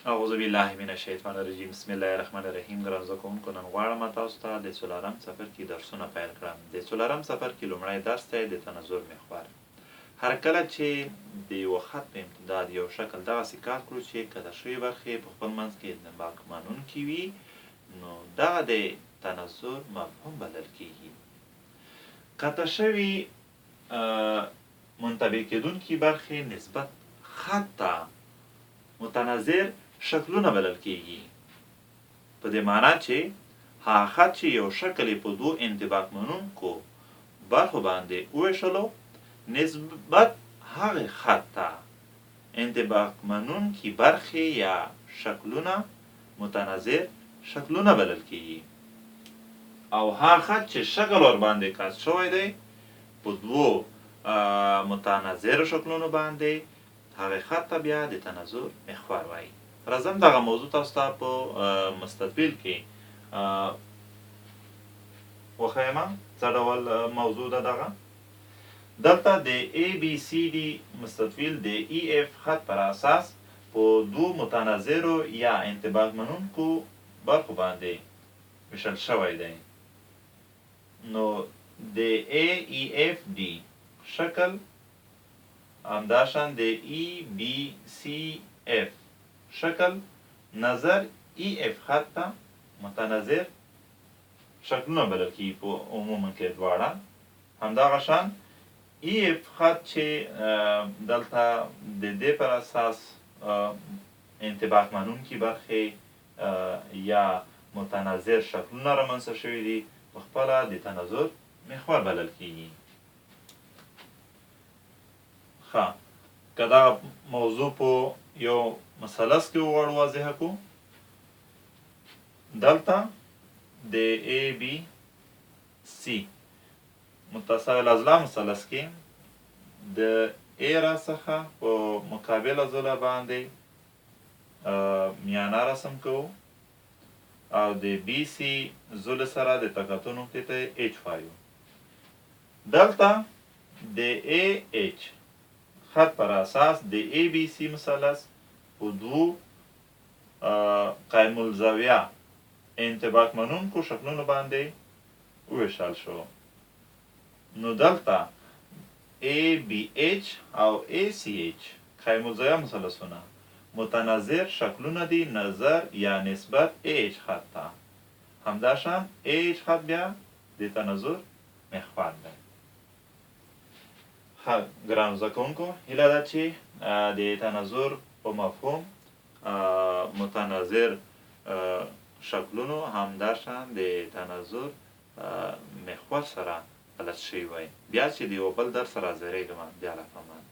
اعوذ بالله من الشیطان الرجیم بسم الله الرحمن الرحیم. ګران زده کوونکو، نن غواړم تاسو ته د څلورم څپرکي درسونه پیل کړم. د څلورم څپرکي لومړی درس دی د تناظر محور. هر کله چې د یو خط په امتداد یو شکل دغسې کار کړو چې قطع شوي برخې په خپل منځ کې انطباق منونکي وي، نو دغه د تناظر مفهوم بلل کیږي. قطع شوي منطبق کېدونکي برخې نسبت خط ته متناظر شکلونه بلل کیږي، په دې معنا چې هغه خط چې یو شکل یې په دوو انطباق منونکو برخو باندې وویشلو، نسبت هغې خط ته انطباق منونکي برخې یا شکلونه متناظر شکلونه بلل کیږي. او هغه خط چې شکل ورباندې کاست شوی دی په دوو متناظرو شکلونو باندې، هغې خط ته بیا د تناظر محور وایي. راځم دغه موضوع تاسو ته په مستطیل کې وښیم څه ډول موضوع ده. دغه دلته د ABCD مستطیل د EF خط پر اساس په دوو متناظرو یا انطباق منونکو برخو باندې ویشل شوی دی. نو د AEFD شکل همداشان د EBCF شکل نظر EF خط ته متناظر شکلونه بلل کیږي په عموما کې دواړه. همدغه شان EF خط چې دلته د دې پر اساس انطباق منونکي برخې یا متناظر شکلونه رامنځته شوي دي، په خپله د تناظر محور بلل کیږي. که دغه موضوع په یو مثلث کې وغواړو واضحه کړو، دلته د ABC متصل الاضلاع مثلث کې د A را څخه په مقابله ځله باندې میانه رسم کوو او د BC ځلې سره د تقاطع نقطې ته H وایو. دلته د AH خط پر اساس د ABC مثلث په دوو قایم الزاویه انطباق منونکو شکلونو باندې وویشل شو. نو دلته ABH او ACH قایم الزاویه مثلثونه متناظر شکلونه دي نظر یا نسبت AH خط ته. همداشان AH خط بیا د تناظر محور دی. ګرانو زده کوونکو، هیله ده چې د تناظر په مفهوم متناظر شکلونو همداشان د تناظر محور سره بلد شوي وای. بیا چې د یو بل درس سره حاضرېږم، بیا له پامان.